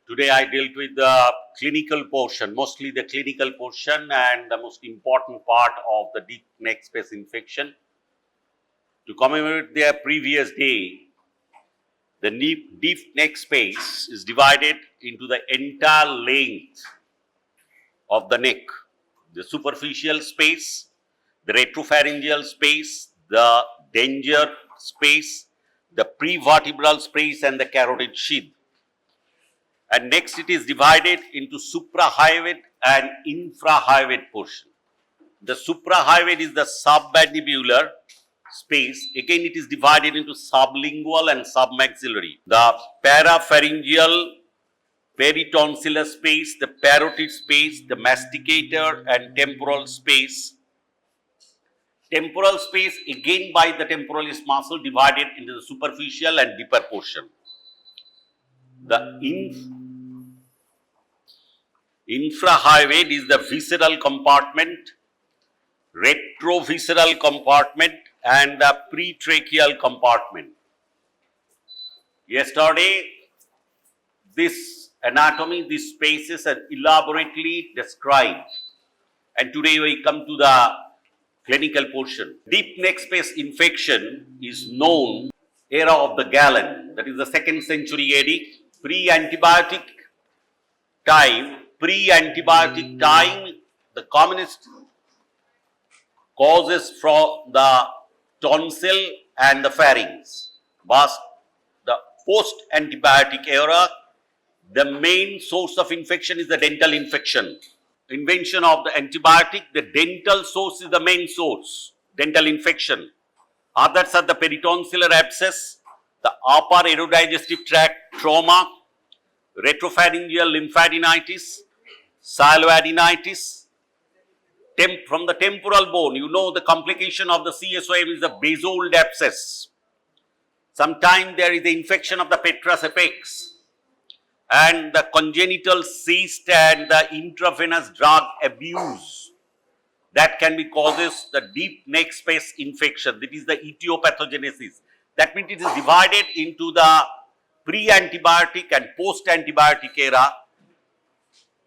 Today I dealt with the clinical portion, mostly the clinical portion and the most important part of the deep neck space infection. To commemorate their previous day, the deep neck space is divided into the entire length of the neck. The superficial space, the retropharyngeal space, the danger space, the prevertebral space and the carotid sheath. And next it is divided into suprahyoid and infrahyoid portion. The suprahyoid is the submandibular space. Again it is divided into sublingual and submaxillary. The parapharyngeal, peritonsillar space, the parotid space, the masticator and temporal space. Temporal space again by the temporalis muscle divided into the superficial and deeper portion. The infrahyoid is the visceral compartment, retrovisceral compartment and the pretracheal compartment. Yesterday, this anatomy, these spaces are elaborately described, and today we come to the clinical portion. Deep neck space infection is known era of the Galen, that is the 2nd century AD. Pre-antibiotic time, the commonest causes from the tonsil and the pharynx. But the post-antibiotic era, the main source of infection is the dental infection. Invention of the antibiotic, the dental source is the main source, dental infection. Others are the peritonsillar abscess, the upper aerodigestive tract trauma, retropharyngeal lymphadenitis, sialoadenitis. From the temporal bone, you know the complication of the CSOM is the basal abscess. Sometimes there is the infection of the petrous apex and the congenital cyst and the intravenous drug abuse. That can be causes the deep neck space infection. That is the etiopathogenesis. That means it is divided into the pre-antibiotic and post-antibiotic era.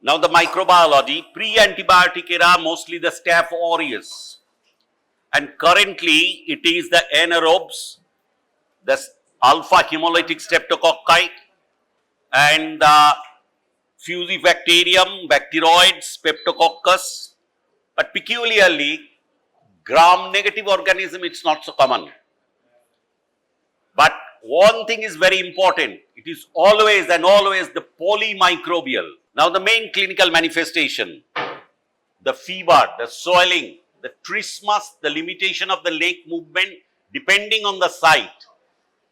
Now the microbiology, pre-antibiotic era mostly the Staph aureus, and currently it is the anaerobes, the alpha hemolytic streptococci and the Fussibacterium, bacteroids, Streptococcus. But peculiarly, gram-negative organism, it's not so common. But one thing is very important, it is always and always the polymicrobial. Now the main clinical manifestation, the fever, the swelling, the trismus, the limitation of the leg movement depending on the site.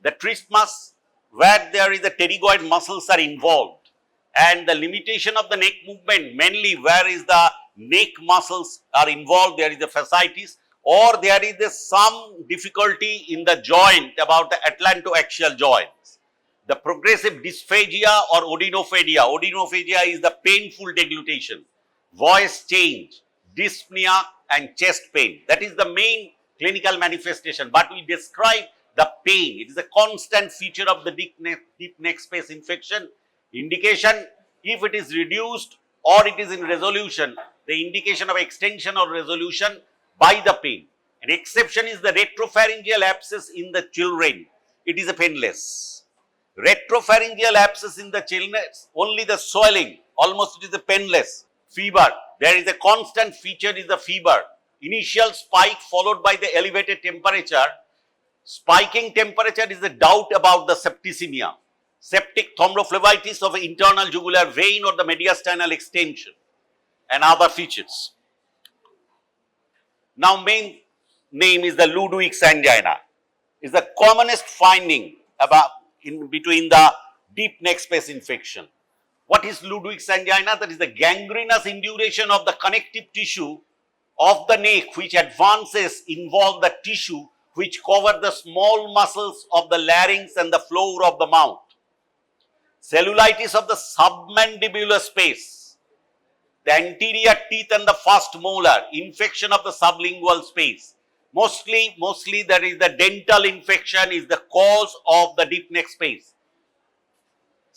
The trismus, where there is the pterygoid muscles are involved, and the limitation of the neck movement mainly where is the neck muscles are involved, there is the fasciitis, or there is some difficulty in the joint about the atlantoaxial joints. The progressive dysphagia or odinophagia. Odinophagia is the painful deglutition, voice change, dyspnea and chest pain. That is the main clinical manifestation, but we describe the pain. It is a constant feature of the deep neck space infection. Indication, if it is reduced or it is in resolution, the indication of extension or resolution by the pain. An exception is the retropharyngeal abscess in the children. It is a painless. Retropharyngeal abscess in the children, only the swelling, almost it is a painless. Fever, there is a constant feature is the fever. Initial spike followed by the elevated temperature. Spiking temperature is the doubt about the septicemia. Septic thrombophlebitis of internal jugular vein or the mediastinal extension and other features. Now main name is the Ludwig's angina. Is the commonest finding about in between the deep neck space infection. What is Ludwig's angina? That is the gangrenous induration of the connective tissue of the neck which advances involve the tissue which cover the small muscles of the larynx and the floor of the mouth. Cellulitis of the submandibular space, the anterior teeth and the first molar, infection of the sublingual space. Mostly there is the dental infection is the cause of the deep neck space.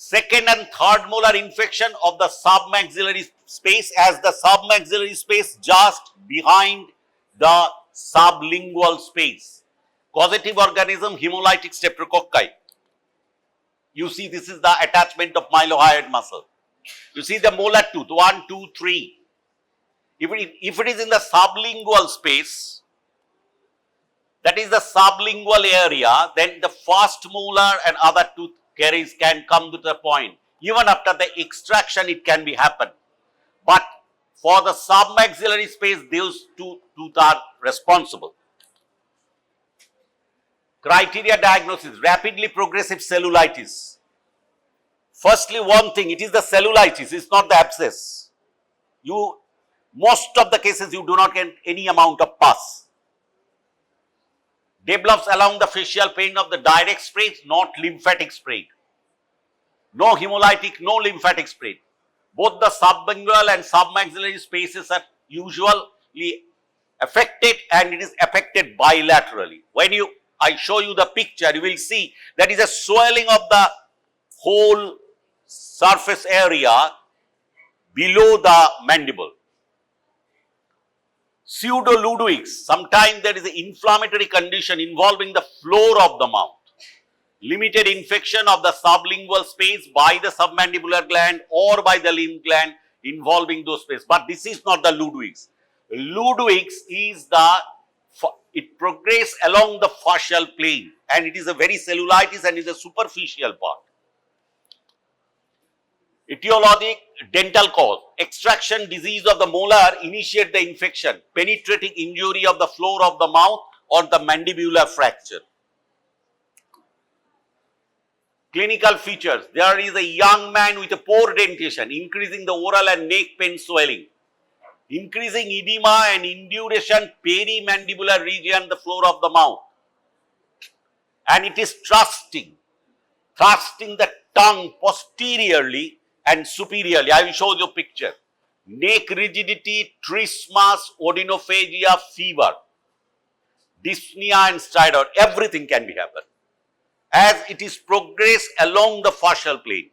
second and third molar infection of the submaxillary space, as the submaxillary space just behind the sublingual space. Causative organism, hemolytic streptococci. You see, this is the attachment of mylohyoid muscle. You see the molar tooth, 1, 2, 3. If it is in the sublingual space, that is the sublingual area, then the first molar and other tooth caries can come to the point. Even after the extraction, it can be happen. But for the submaxillary space, those two teeth are responsible. Criteria diagnosis, rapidly progressive cellulitis. Firstly, one thing, it is the cellulitis, it's not the abscess. Most of the cases, you do not get any amount of pus. Develops along the facial plane of the direct spread, not lymphatic spread. No hemolytic, no lymphatic spread. Both the sublingual and submaxillary spaces are usually affected, and it is affected bilaterally. When I show you the picture, you will see that is a swelling of the whole surface area below the mandible. Pseudo-Ludwig's, sometimes there is an inflammatory condition involving the floor of the mouth. Limited infection of the sublingual space by the submandibular gland or by the lymph gland involving those spaces. But this is not the Ludwig's. Ludwig's is it progresses along the facial plane, and it is a very cellulitis and is a superficial part. Etiologic, dental cause, extraction disease of the molar initiate the infection, penetrating injury of the floor of the mouth or the mandibular fracture. Clinical features, there is a young man with a poor dentition, increasing the oral and neck pain swelling, increasing edema and induration perimandibular region, the floor of the mouth, and it is thrusting the tongue posteriorly and superiorly. I will show you a picture. Neck rigidity, trismus, odinophagia, fever, dyspnea and stridor, everything can be happen as it is progress along the facial plane.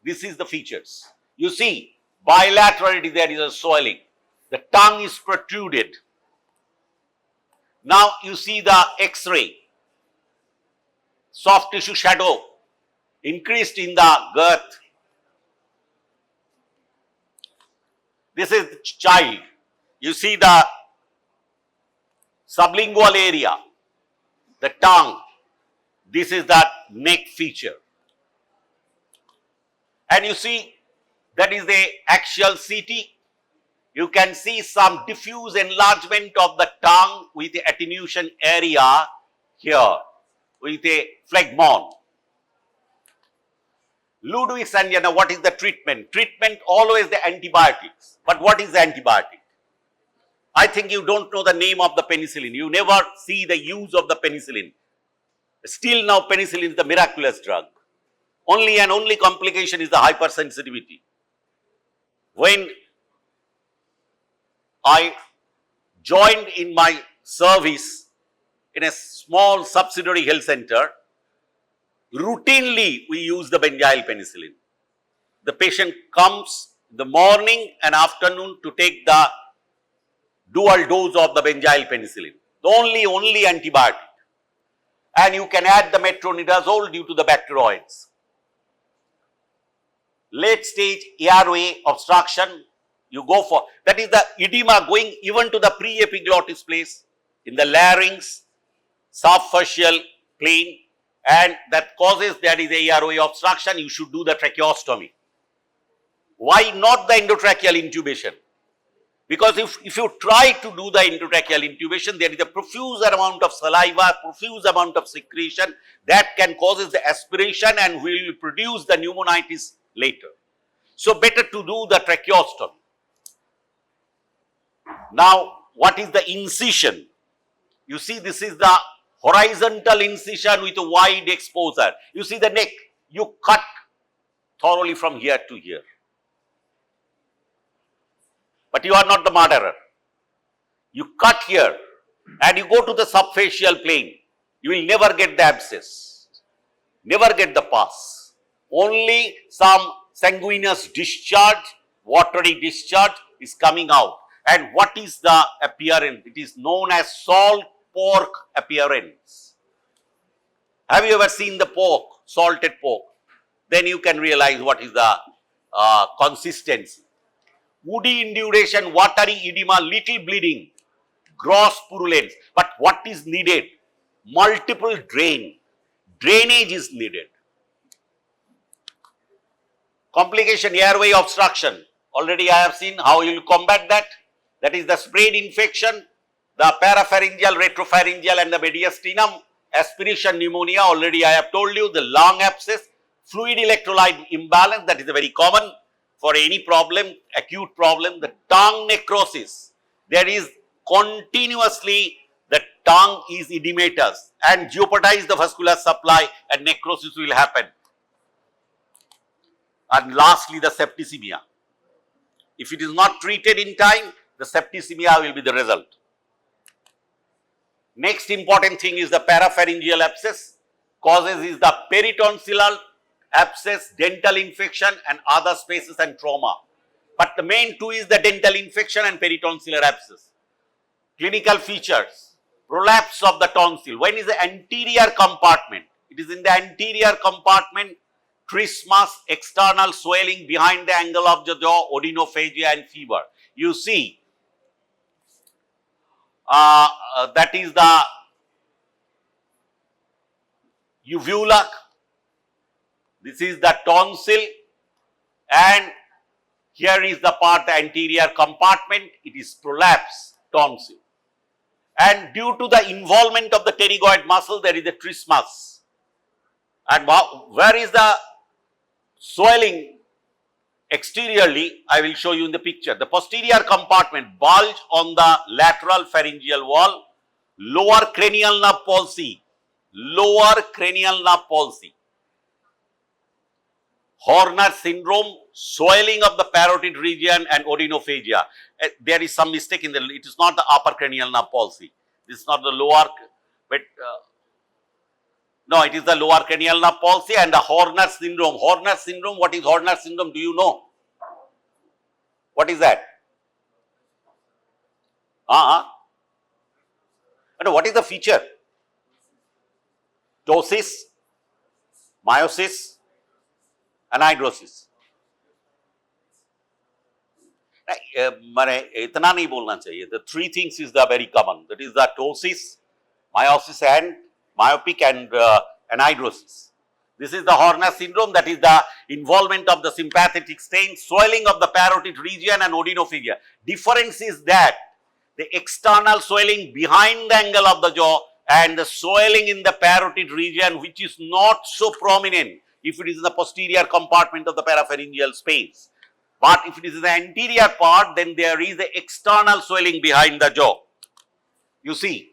This is the features. You see, bilaterally there is a swelling. The tongue is protruded. Now you see the X-ray. Soft tissue shadow increased in the girth. This is the child. You see the sublingual area, the tongue. This is the neck feature. And you see that is the axial CT. You can see some diffuse enlargement of the tongue with the attenuation area here with a phlegmon. Ludwig's angina, what is the treatment? Treatment always the antibiotics. But what is the antibiotic? I think you don't know the name of the penicillin. You never see the use of the penicillin. Still now penicillin is the miraculous drug. Only and only complication is the hypersensitivity. When I joined in my service in a small subsidiary health center, routinely we use the benzyl penicillin. The patient comes in the morning and afternoon to take the dual dose of the benzyl penicillin, the only antibiotic. And you can add the metronidazole due to the bacteroids. Late stage airway obstruction, you go for, that is the edema going even to the pre-epiglottis place, in the larynx, subfacial plane, and that causes that is a airway obstruction. You should do the tracheostomy. Why not the endotracheal intubation? Because if you try to do the endotracheal intubation, there is a profuse amount of saliva, profuse amount of secretion that can cause the aspiration and will produce the pneumonitis later. So better to do the tracheostomy. Now, what is the incision? You see, this is the horizontal incision with a wide exposure. You see the neck, you cut thoroughly from here to here. But you are not the murderer. You cut here and you go to the subfacial plane. You will never get the abscess, never get the pus. Only some sanguineous discharge, watery discharge is coming out. And what is the appearance? It is known as salt pork appearance. Have you ever seen the pork, salted pork? Then you can realize what is the consistency. Woody induration, watery edema, little bleeding, gross purulence. But what is needed? Multiple drainage is needed. Complication, airway obstruction. Already I have seen how you will combat that. That is the sprayed infection, the parapharyngeal, retropharyngeal and the mediastinum. Aspiration pneumonia, already I have told you. The lung abscess, fluid electrolyte imbalance, that is a very common for any problem, acute problem. The tongue necrosis, there is continuously the tongue is edematous and jeopardize the vascular supply and necrosis will happen. And lastly, the septicemia. If it is not treated in time, the septicemia will be the result. Next important thing is the parapharyngeal abscess. Causes is the peritonsillar abscess, dental infection and other spaces and trauma. But the main two is the dental infection and peritonsillar abscess. Clinical features, prolapse of the tonsil. When is the anterior compartment? It is in the anterior compartment, trismus, external swelling behind the angle of the jaw, odynophagia and fever. You see, that is the uvula, this is the tonsil, and here is the part, the anterior compartment, it is prolapse tonsil. And due to the involvement of the pterygoid muscle, there is a trismus. And where is the swelling? Exteriorly, I will show you in the picture. The posterior compartment, bulge on the lateral pharyngeal wall, lower cranial nerve palsy, Horner syndrome, swelling of the parotid region and odynophagia. There is some mistake in it is not the upper cranial nerve palsy. This is not the lower, but no, it is the lower cranial nerve palsy and the Horner syndrome. Horner syndrome, what is Horner syndrome? Do you know? What is that? And what is the feature? Ptosis, meiosis, anhidrosis. इतना नहीं बोलना चाहिए. The three things is the very common. That is the ptosis, meiosis and myopic and anhidrosis. This is the Horner syndrome, that is the involvement of the sympathetic stain, swelling of the parotid region and odynophagia. Difference is that the external swelling behind the angle of the jaw and the swelling in the parotid region which is not so prominent if it is in the posterior compartment of the parapharyngeal space. But if it is in the anterior part, then there is the external swelling behind the jaw. You see,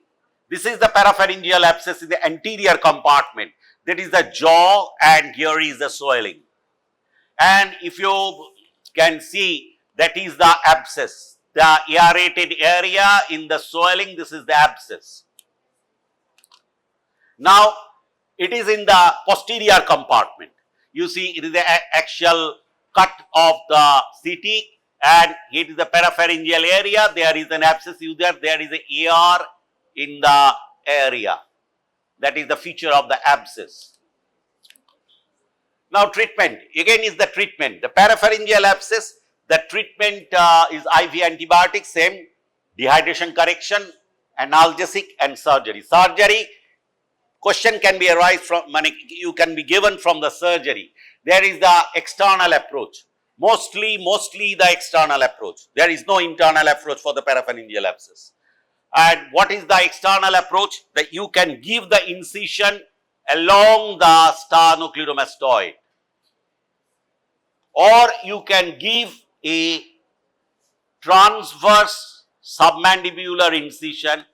this is the parapharyngeal abscess in the anterior compartment. That is the jaw and here is the swelling. And if you can see, that is the abscess. The aerated area in the swelling, this is the abscess. Now, it is in the posterior compartment. You see, it is the axial cut of the CT and it is the parapharyngeal area. There is an abscess there is a AR in the area. That is the feature of the abscess. Now, treatment. Again is the treatment. The parapharyngeal abscess, the treatment is IV antibiotics, same, dehydration correction, analgesic and surgery. Surgery, question can be arise from, you can be given from the surgery. There is the external approach, mostly the external approach. There is no internal approach for the parapharyngeal abscess. And what is the external approach? That you can give the incision along the sternocleidomastoid, or you can give a transverse submandibular incision.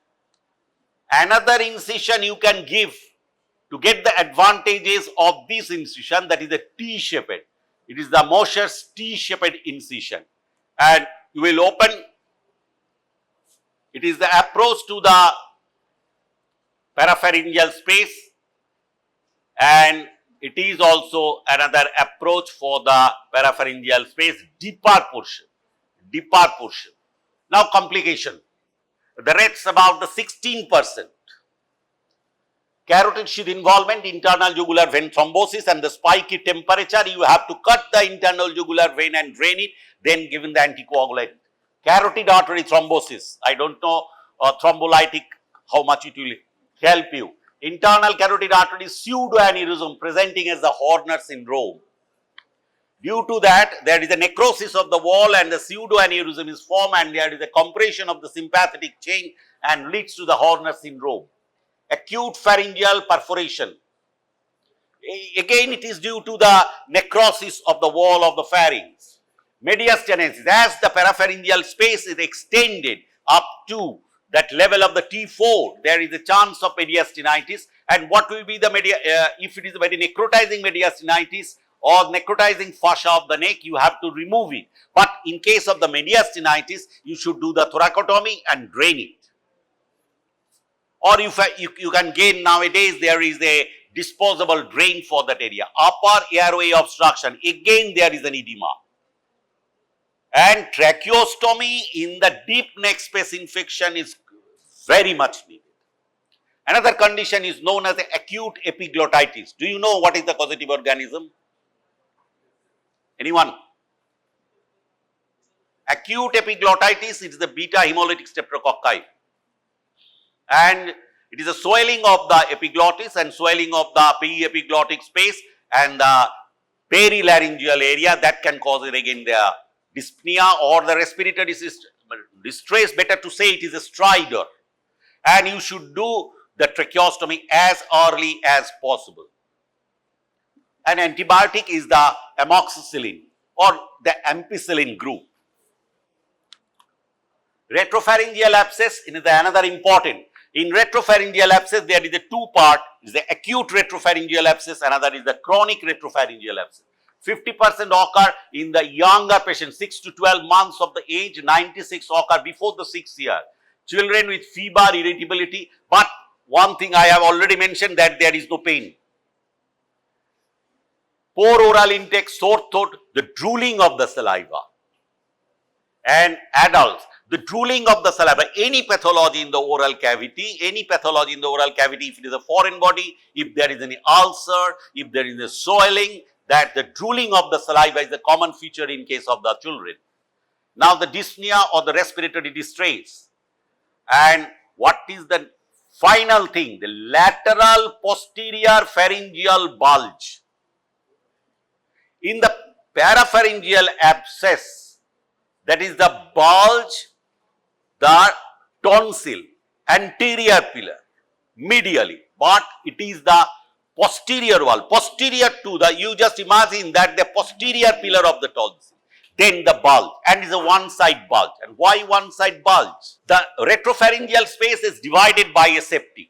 Another incision you can give to get the advantages of this incision, that is a T-shaped. It is the Mosher's T-shaped incision, and you will open. It is the approach to the parapharyngeal space, and It is also another approach for the parapharyngeal space, deeper portion. Now complication, the rates about the 16%. Carotid sheath involvement, internal jugular vein thrombosis and the spiky temperature, you have to cut the internal jugular vein and drain it, then given the anticoagulant. Carotid artery thrombosis, I don't know thrombolytic how much it will help you. Internal carotid artery pseudoaneurysm presenting as the Horner syndrome. Due to that, there is a necrosis of the wall and the pseudoaneurysm is formed and there is a compression of the sympathetic chain and leads to the Horner syndrome. Acute pharyngeal perforation. Again, it is due to the necrosis of the wall of the pharynx. Mediastinitis, as the parapharyngeal space is extended up to that level of the T4, there is a chance of mediastinitis. And what will be the if it is a very necrotizing mediastinitis or necrotizing fascia of the neck, you have to remove it. But in case of the mediastinitis, you should do the thoracotomy and drain it. Or if you can gain nowadays, there is a disposable drain for that area. Upper airway obstruction, again there is an edema. And tracheostomy in the deep neck space infection is very much needed. Another condition is known as acute epiglottitis. Do you know what is the causative organism? Anyone? Acute epiglottitis, it is the beta hemolytic streptococci. And it is a swelling of the epiglottis and swelling of the periepiglottic space and the perilaryngeal area that can cause it again the dyspnea or the respiratory distress. Better to say it is a stridor. And you should do the tracheostomy as early as possible. An antibiotic is the amoxicillin or the ampicillin group. Retropharyngeal abscess is another important. In retropharyngeal abscess, there is a two-part, is the acute retropharyngeal abscess, another is the chronic retropharyngeal abscess. 50% occur in the younger patients, 6 to 12 months of the age, 96 occur before the 6th year. Children with fever, irritability, but one thing I have already mentioned that there is no pain. Poor oral intake, sore throat, the drooling of the saliva. And adults, the drooling of the saliva, any pathology in the oral cavity, if it is a foreign body, if there is any ulcer, if there is a swelling, that the drooling of the saliva is a common feature in case of the children. Now the dyspnea or the respiratory distress. And what is the final thing? The lateral posterior pharyngeal bulge. In the parapharyngeal abscess, that is the bulge, the tonsil, anterior pillar, medially, but it is the posterior wall, posterior to the, you just imagine that the posterior pillar of the tonsil, then the bulge, and is a one side bulge. And why one side bulge? The retropharyngeal space is divided by a septum.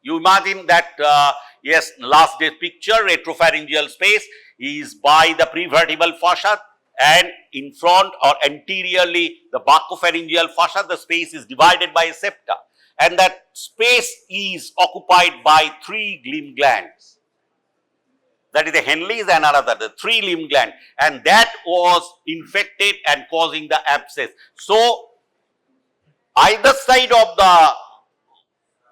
You imagine that, yes, last day's picture, retropharyngeal space is by the prevertebral fascia, and in front or anteriorly the buccopharyngeal fascia, the space is divided by a septa, and that space is occupied by 3 limb glands. That is the Henle's and another, the 3 limb gland, and that was infected and causing the abscess. So, either side of the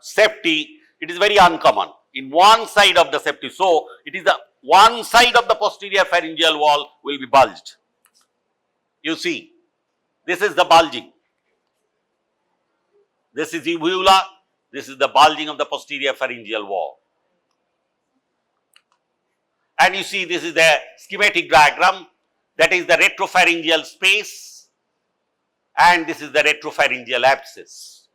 septum, it is very uncommon. In one side of the septum, so it is the one side of the posterior pharyngeal wall will be bulged. You see, this is the bulging. This is the uvula, this is the bulging of the posterior pharyngeal wall. And you see, this is the schematic diagram, that is the retropharyngeal space, and this is the retropharyngeal abscess.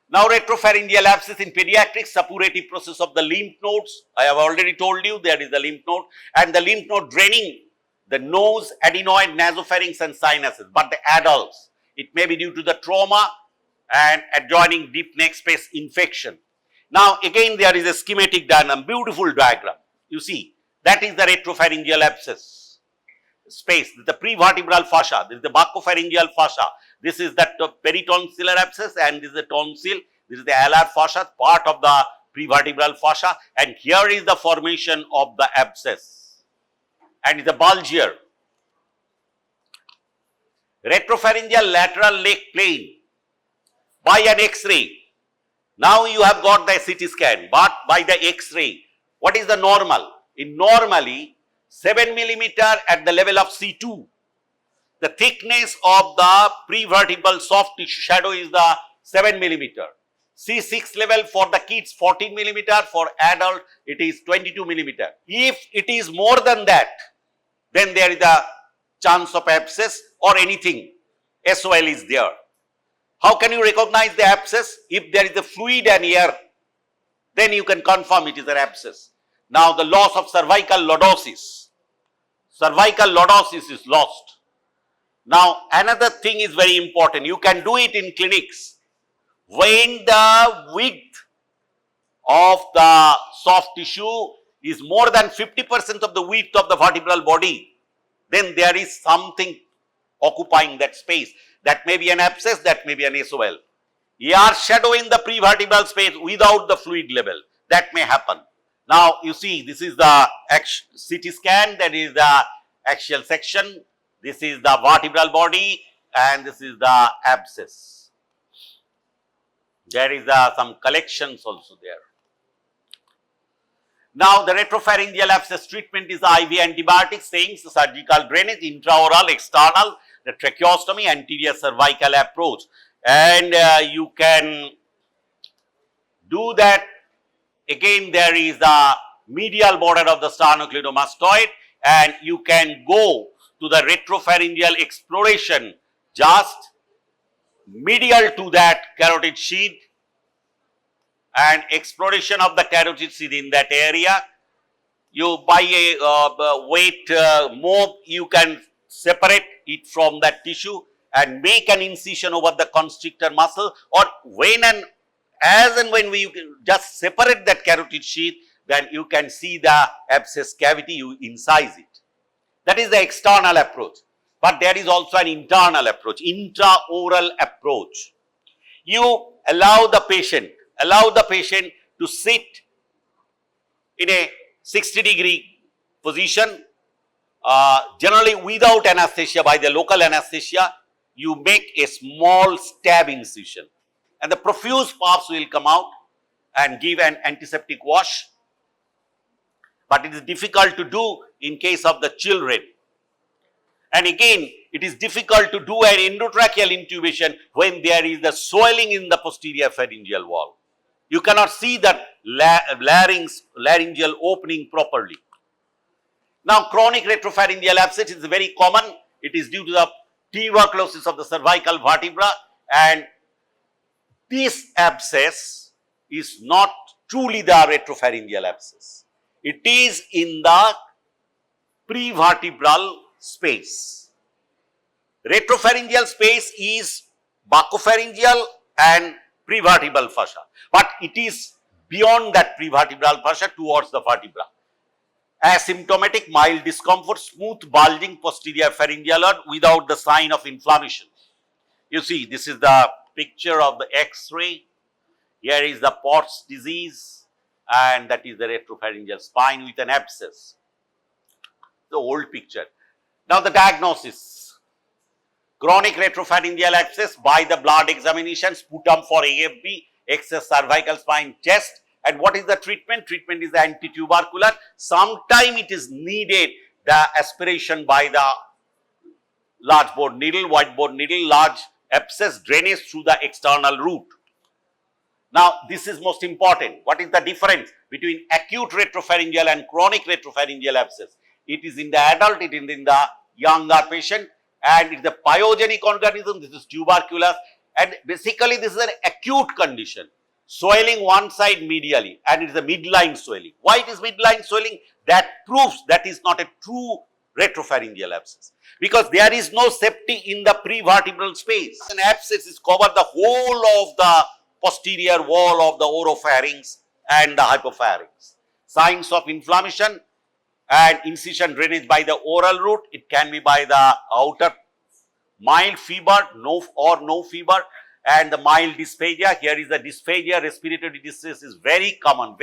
Now, retropharyngeal abscess in pediatrics, suppurative process of the lymph nodes. I have already told you there is the lymph node, and the lymph node draining the nose, adenoid, nasopharynx and sinuses. But the adults, it may be due to the trauma and adjoining deep neck space infection. Now, again there is a schematic diagram, beautiful diagram. You see, that is the retropharyngeal abscess space, the prevertebral fascia, this is the buccopharyngeal fascia, this is the peritonsillar abscess, and this is the tonsil, this is the alar fascia, part of the prevertebral fascia, and here is the formation of the abscess, and it's a bulgier. Retropharyngeal lateral leg plane by an X-ray. Now you have got the CT scan, but by the X-ray, what is the normal? In normally 7 millimeter at the level of C2. The thickness of the prevertebral soft tissue shadow is the 7 millimeter. C6 level for the kids 14 millimeter, for adult it is 22 millimeter. If it is more than that, then there is a chance of abscess or anything. SOL is there. How can you recognize the abscess? If there is a fluid and air, then you can confirm it is an abscess. Now the loss of cervical lordosis. Cervical lordosis is lost. Now another thing is very important. You can do it in clinics. When the width of the soft tissue is more than 50% of the width of the vertebral body, then there is something occupying that space. That may be an abscess, that may be an SOL. Air shadow in the prevertebral space without the fluid level, that may happen. Now you see, this is the CT scan, that is the axial section, this is the vertebral body, and this is the abscess. There is some collections also there. Now the retropharyngeal abscess treatment is the IV antibiotics, saying surgical drainage, intraoral, external, the tracheostomy, anterior cervical approach, and you can do that. Again, there is the medial border of the sternocleidomastoid, and you can go to the retropharyngeal exploration just medial to that carotid sheath, and exploration of the carotid sheath in that area. You by a weight mop, you can separate it from that tissue and make an incision over the constrictor muscle, or when and as and when we just separate that carotid sheath, then you can see the abscess cavity, you incise it. That is the external approach. But there is also an internal approach, intraoral approach. You allow the patient to sit in a 60-degree position, generally without anesthesia. By the local anesthesia, you make a small stab incision, and the profuse pus will come out, and give an antiseptic wash. But it is difficult to do in case of the children. And again, it is difficult to do an endotracheal intubation when there is the swelling in the posterior pharyngeal wall. You cannot see that laryngeal opening properly. Now, chronic retropharyngeal abscess is very common. It is due to the tuberculosis of the cervical vertebra, and this abscess is not truly the retropharyngeal abscess. It is in the prevertebral space. Retropharyngeal space is buccopharyngeal and prevertebral fascia, but it is beyond that prevertebral fascia towards the vertebra. Asymptomatic mild discomfort, smooth bulging posterior pharyngeal without the sign of inflammation. You see, this is the picture of the X-ray. Here is the Pott's disease, and that is the retropharyngeal spine with an abscess. The old picture. Now the diagnosis. Chronic retropharyngeal abscess by the blood examination, sputum for AFB, excess cervical spine test. And what is the treatment? Treatment is the antitubercular. Sometime it is needed the aspiration by the large bore needle, wide bore needle, large abscess drainage through the external route. Now this is most important. What is the difference between acute retropharyngeal and chronic retropharyngeal abscess? It is in the adult, it is in the younger patient, and it is a pyogenic organism. This is tubercular, and basically this is an acute condition. Swelling one side medially, and it is a midline swelling. Why it is midline swelling? That proves that is not a true retropharyngeal abscess, because there is no safety in the prevertebral space. An abscess is covered the whole of the posterior wall of the oropharynx and the hypopharynx. Signs of inflammation and incision drainage by the oral route. It can be by the outer, mild fever, no fever, and the mild dysphagia. Here is the dysphagia. Respiratory distress is very common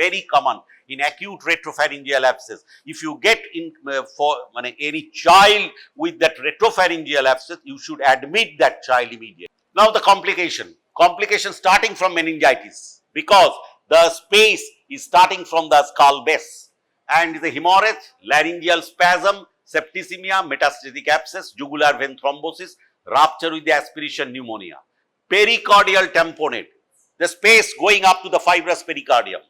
in acute retropharyngeal abscess. If you get in for any child with that retropharyngeal abscess, you should admit that child immediately. Now the complication starting from meningitis, because the space is starting from the skull base, and the hemorrhage, laryngeal spasm, septicemia, metastatic abscess, jugular vein thrombosis, rupture with the aspiration pneumonia. Pericardial tamponade, the space going up to the fibrous pericardium.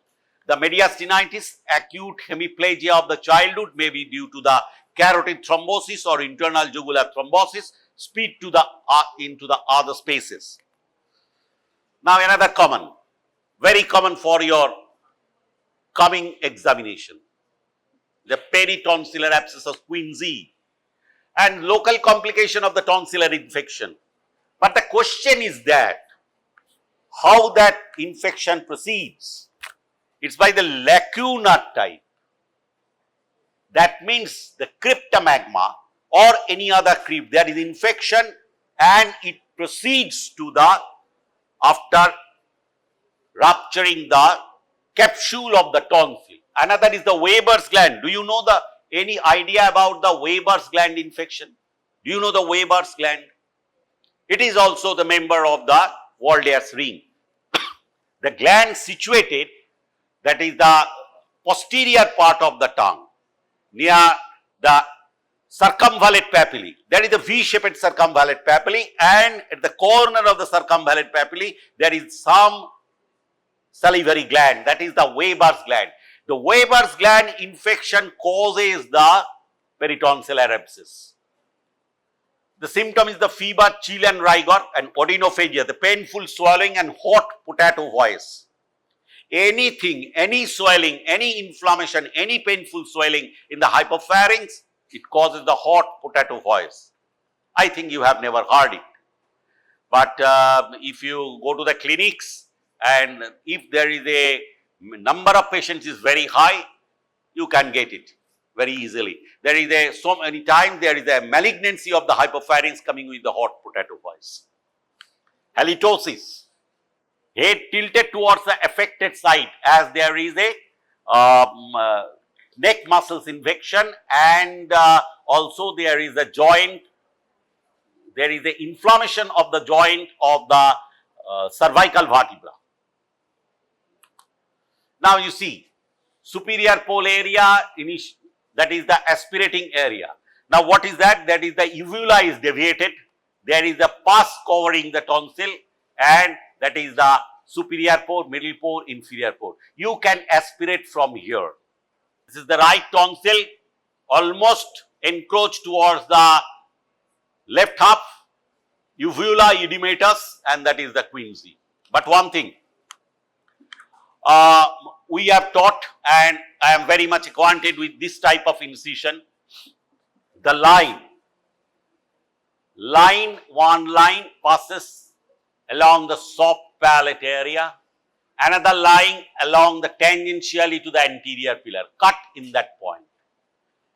The mediastinitis, acute hemiplegia of the childhood, may be due to the carotid thrombosis or internal jugular thrombosis, speed to the into the other spaces. Now another common, very common for your coming examination, the peritonsillar abscess of Quinsy, and local complication of the tonsillar infection. But the question is that how that infection proceeds. It's by the lacunar type. That means the cryptomagma or any other crypt, there is infection and it proceeds to the, after rupturing the capsule of the tonsil. Another is the Weber's gland. Do you know any idea about the Weber's gland infection? Do you know the Weber's gland? It is also the member of the Walde's ring. The gland situated, that is the posterior part of the tongue, near the circumvallate papillae. There is a V-shaped circumvallate papillae, and at the corner of the circumvallate papillae, there is some salivary gland, that is the Weber's gland. The Weber's gland infection causes the peritonsillar abscess. The symptom is the fever, chill and rigor, and odynophagia, the painful swallowing and hot potato voice. Anything, any swelling, any inflammation, any painful swelling in the hypopharynx, it causes the hot potato voice. I think you have never heard it. But if you go to the clinics and if there is a number of patients is very high, you can get it very easily. There is so many times there is a malignancy of the hypopharynx coming with the hot potato voice. Halitosis, head tilted towards the affected side as there is a neck muscles infection, and also there is a joint, there is a inflammation of the joint of the cervical vertebra. Now you see, superior pole area, that is the aspirating area. Now what is that? That is the uvula is deviated, there is a pus covering the tonsil, and that is the superior pore, middle pore, inferior pore. You can aspirate from here. This is the right tonsil, almost encroached towards the left half, uvula edematous, and that is the Quinsy. But one thing, we have taught, and I am very much acquainted with this type of incision, the one line passes along the soft palate area, another line along the tangentially to the anterior pillar, cut in that point.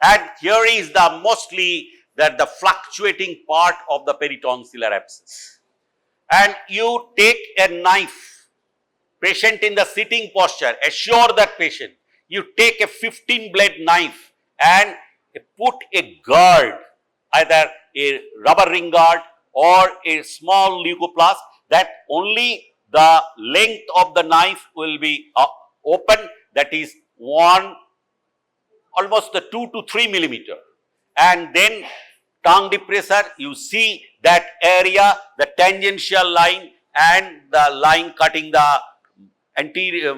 And here is the mostly that the fluctuating part of the peritonsillar abscess. And you take a knife, patient in the sitting posture, assure that patient, you take a 15 blade knife and put a guard, either a rubber ring guard or a small leucoplast, that only the length of the knife will be open, that is almost the 2 to 3 millimeter, and then tongue depressor, you see that area, the tangential line and the line cutting the anterior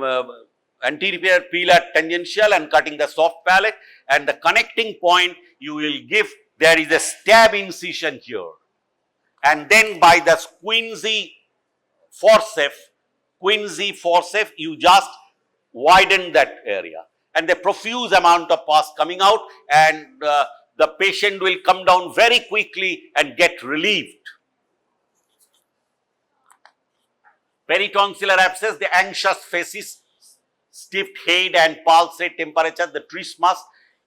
pillar tangential and cutting the soft palate, and the connecting point you will give, there is a stab incision here, and then by the Quinsy forceps, you just widen that area, and the profuse amount of pus coming out, and the patient will come down very quickly and get relieved. Peritonsillar abscess, the anxious faces, stiff head and pulsate temperature, the trismus,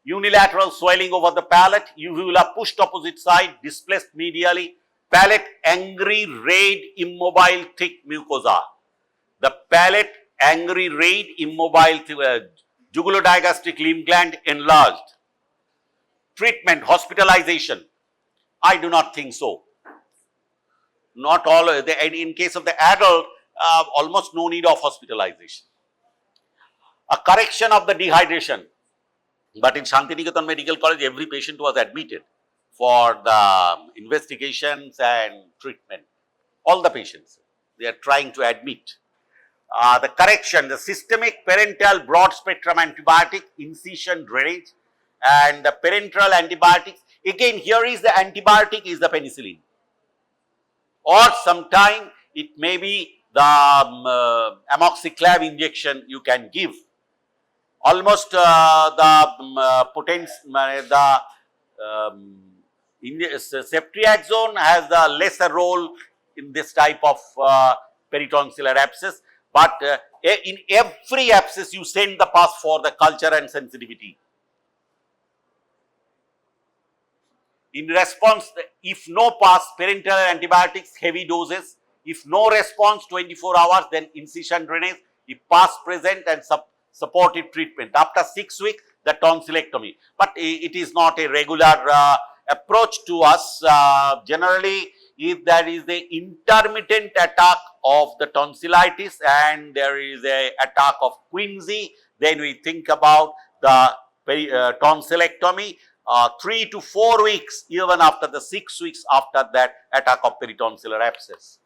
unilateral swelling over the palate, uvula pushed opposite side, displaced medially, palate angry, red, immobile, thick mucosa. The palate angry, red, immobile, jugulodigastric lymph gland enlarged. Treatment, hospitalization. I do not think so. Not all, in case of the adult, almost no need of hospitalization. A correction of the dehydration. But in Santiniketan Medical College, every patient was admitted for the investigations and treatment. All the patients, they are trying to admit. The correction, the systemic parenteral broad spectrum antibiotic, incision drainage, and the parenteral antibiotics. Again, here is the antibiotic is the penicillin, or sometime it may be the amoxiclav injection you can give. Almost ceftriaxone has the lesser role in this type of peritonsillar abscess, but in every abscess you send the pus for the culture and sensitivity. In response, if no pus, parenteral antibiotics, heavy doses. If no response, 24 hours, then incision drainage. If pus present and supportive treatment. After 6 weeks, the tonsillectomy. But it is not a regular approach to us. Generally, if there is a intermittent attack of the tonsillitis and there is a attack of quinsy, then we think about the tonsillectomy. 3 to 4 weeks, even after the 6 weeks after that attack of peritonsillar abscess.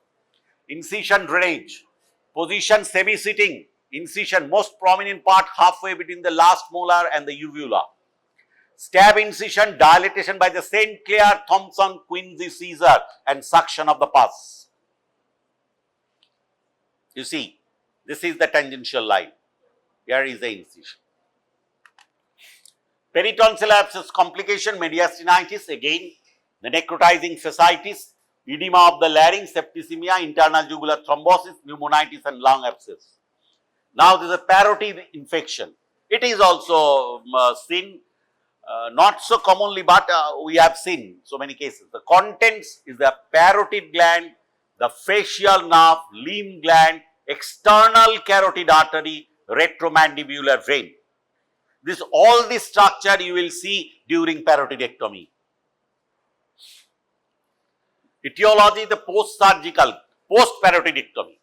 Incision drainage, position semi-sitting, incision most prominent part halfway between the last molar and the uvula. Stab incision, dilatation by the St. Clair, Thompson, Quinsy, Caesar, and suction of the pus. You see, this is the tangential line. Here is the incision. Peritonsillar abscess complication, mediastinitis, again the necrotizing fasciitis, edema of the larynx, septicemia, internal jugular thrombosis, pneumonitis and lung abscess. Now this is a parotid infection. It is also seen, not so commonly, but we have seen so many cases. The contents is the parotid gland, the facial nerve, lymph gland, external carotid artery, retromandibular vein. All this structure you will see during parotidectomy. Etiology, the post-surgical, post-parotidectomy.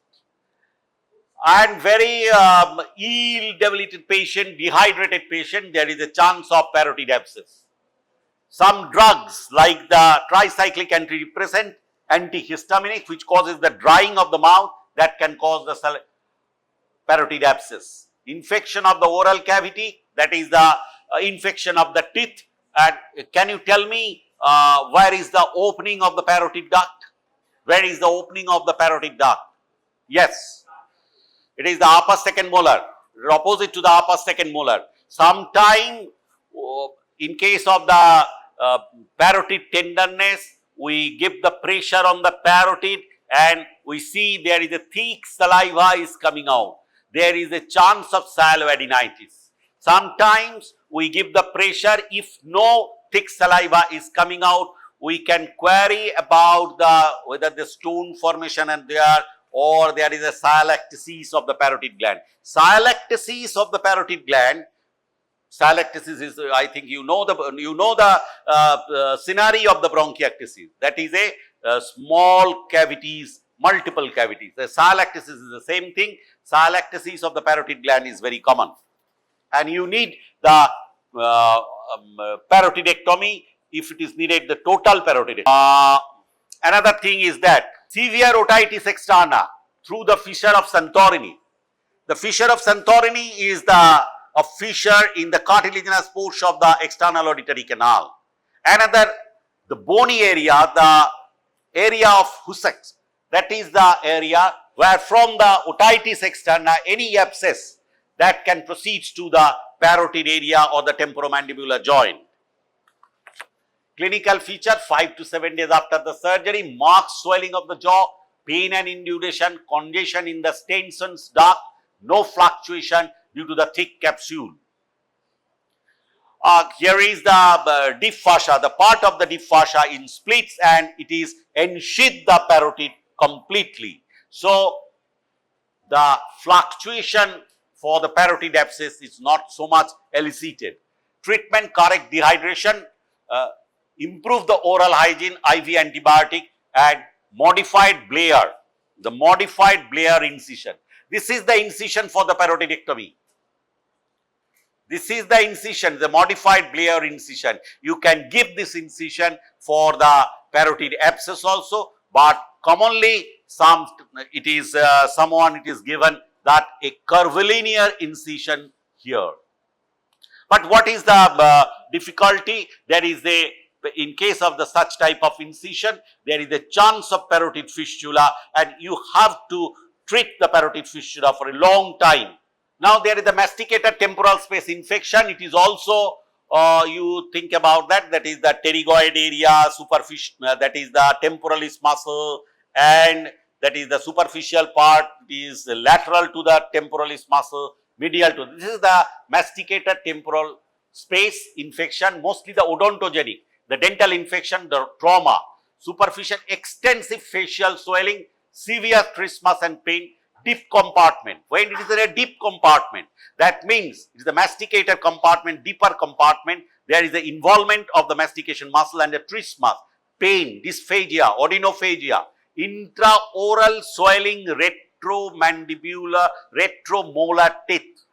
And very ill debilitated patient, dehydrated patient, there is a chance of parotid abscess. Some drugs like the tricyclic antidepressant, antihistaminic, which causes the drying of the mouth, that can cause the parotid abscess. Infection of the oral cavity, that is the infection of the teeth. And can you tell me where is the opening of the parotid duct? Where is the opening of the parotid duct? Yes, it is the upper second molar, opposite to the upper second molar. Sometime in case of the parotid tenderness, we give the pressure on the parotid and we see there is a thick saliva is coming out. There is a chance of salivadeninitis. Sometimes we give the pressure. If no thick saliva is coming out, we can query about whether the stone formation and there or there is a sialactasis of the parotid gland. Sialactasis of the parotid gland, sialactasis is, I think you know the scenario of the bronchiectasis. That is a small cavities, multiple cavities. The sialactasis is the same thing. Sialactasis of the parotid gland is very common. And you need the parotidectomy if it is needed, the total parotidectomy. Another thing is that severe otitis externa through the fissure of Santorini. The fissure of Santorini is a fissure in the cartilaginous portion of the external auditory canal. Another, the bony area, the area of Hussex, that is the area where from the otitis externa any abscess that can proceed to the parotid area or the temporomandibular joint. Clinical feature, 5 to 7 days after the surgery, marked swelling of the jaw, pain and induration, congestion in the Stenson's duct, no fluctuation due to the thick capsule. Here is the deep fascia, the part of the deep fascia in splits, and it is ensheathed the parotid completely. So, the fluctuation for the parotid abscess is not so much elicited. Treatment: correct dehydration, improve the oral hygiene, IV antibiotic, and modified Blair, the modified Blair incision. This is the incision for the parotidectomy. This is the incision, the modified Blair incision. You can give this incision for the parotid abscess also, but commonly it is given that a curvilinear incision here. But what is the difficulty? There is in case of the such type of incision, there is a chance of parotid fistula, and you have to treat the parotid fistula for a long time. Now, there is the masticator temporal space infection. It is also, you think about that, that is the pterygoid area, that is the temporalis muscle, and that is the superficial part is lateral to the temporalis muscle, medial to, this is the masticator temporal space infection, mostly the odontogenic, the dental infection, the trauma, superficial extensive facial swelling, severe trismus and pain, deep compartment. When it is in a deep compartment, that means it is the masticator compartment, deeper compartment, there is the involvement of the mastication muscle and the trismus, pain, dysphagia, odinophagia, intraoral swelling, retromolar teeth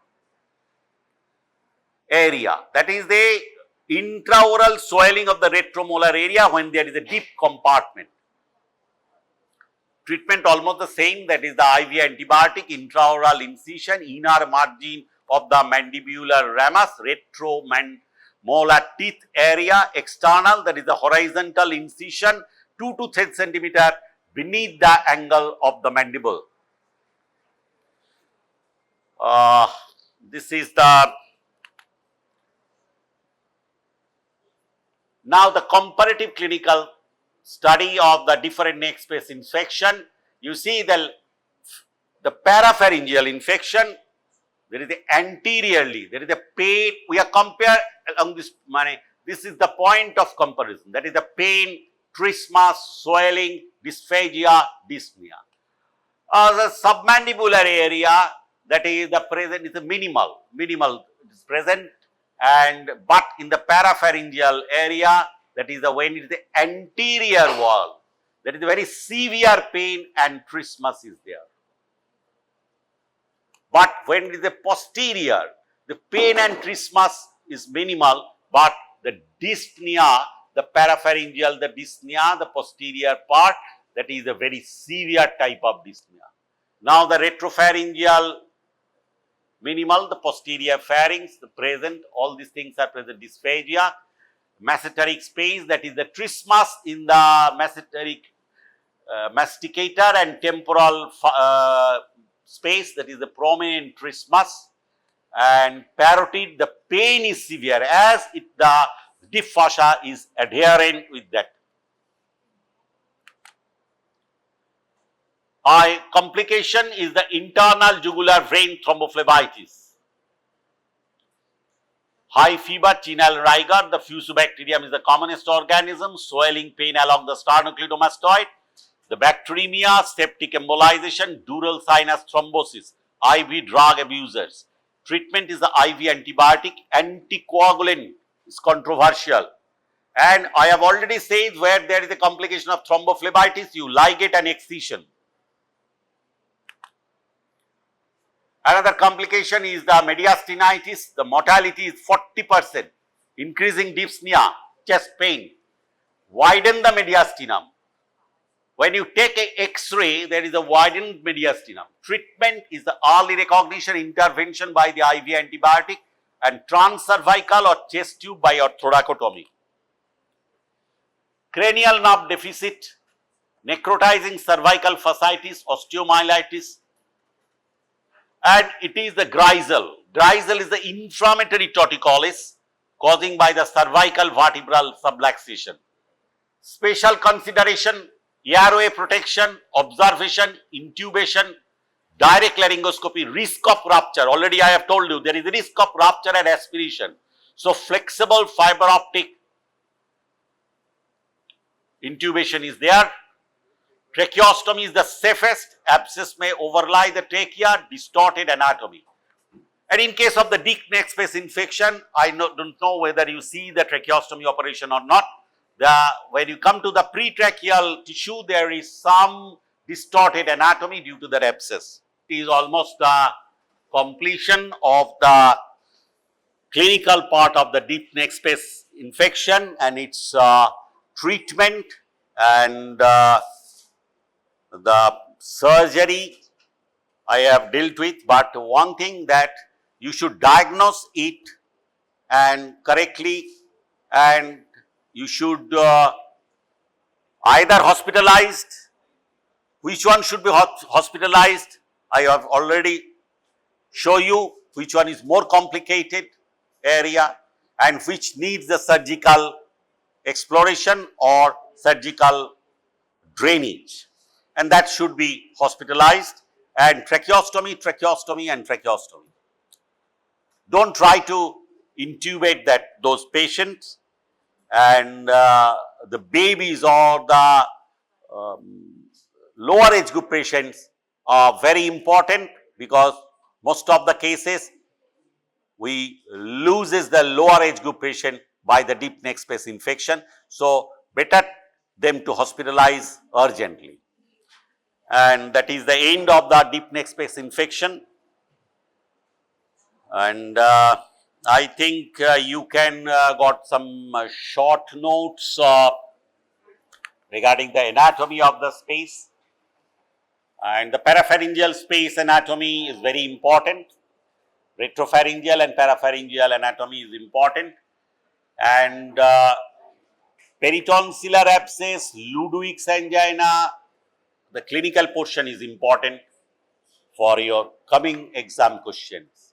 area. That is the intraoral swelling of the retromolar area when there is a deep compartment. Treatment almost the same, that is the IV antibiotic, intraoral incision, inner margin of the mandibular ramus, retromolar teeth area, external, that is the horizontal incision 2 to 3 centimeter beneath the angle of the mandible. This is the, now the comparative clinical study of the different neck space infection. You see the parapharyngeal infection, there is the anteriorly, there is a pain, we are compared along this, this is the point of comparison, that is the pain, trismus, swelling, dysphagia, dyspnea. The submandibular area, that is the present, is a minimal is present, and but in the parapharyngeal area, that is the when it is the anterior wall, that is a very severe pain and trismus is there. But when it is the posterior, the pain and trismus is minimal, but the dyspnea, the parapharyngeal, the dyspnea, the posterior part, that is a very severe type of dyspnea. Now, the retropharyngeal minimal, the posterior pharynx, the present, all these things are present, dysphagia, mesenteric space, that is the trismus in the mesenteric masticator and temporal space, that is the prominent trismus, and parotid, the pain is severe as the deep fascia is adherent with that. Complication is the internal jugular vein thrombophlebitis. High fever, chinal rigor, the fusobacterium is the commonest organism, swelling pain along the sternocleidomastoid, the bacteremia, septic embolization, dural sinus thrombosis, IV drug abusers. Treatment is the IV antibiotic, anticoagulant is controversial. And I have already said where there is a complication of thrombophlebitis, you ligate an excision. Another complication is the mediastinitis, the mortality is 40%, increasing dyspnea, chest pain. Widen the mediastinum. When you take an X-ray, there is a widened mediastinum. Treatment is the early recognition intervention by the IV antibiotic and transcervical or chest tube by thoracotomy. Cranial nerve deficit, necrotizing cervical fasciitis, osteomyelitis, and it is the grisel. Grisel is the inflammatory torticollis causing by the cervical vertebral subluxation. Special consideration, airway protection, observation, intubation, direct laryngoscopy, risk of rupture. Already I have told you there is a risk of rupture and aspiration. So, flexible fiber optic intubation is there. Tracheostomy is the safest. Abscess may overlie the trachea, distorted anatomy. And in case of the deep neck space infection, I don't know whether you see the tracheostomy operation or not. When you come to the pretracheal tissue, there is some distorted anatomy due to the abscess. It is almost the completion of the clinical part of the deep neck space infection and its treatment and the surgery I have dealt with, but one thing that you should diagnose it and correctly, and you should either hospitalized. Which one should be hospitalized? I have already shown you which one is more complicated area and which needs the surgical exploration or surgical drainage, and that should be hospitalized. And tracheostomy, tracheostomy and tracheostomy. Don't try to intubate those patients, and the babies or the lower age group patients are very important, because most of the cases we loses the lower age group patient by the deep neck space infection. So, better them to hospitalize urgently. And that is the end of the deep neck space infection. And I think you can got some short notes regarding the anatomy of the space. And the parapharyngeal space anatomy is very important. Retropharyngeal and parapharyngeal anatomy is important. And peritonsillar abscess, Ludwig's angina, the clinical portion is important for your coming exam questions.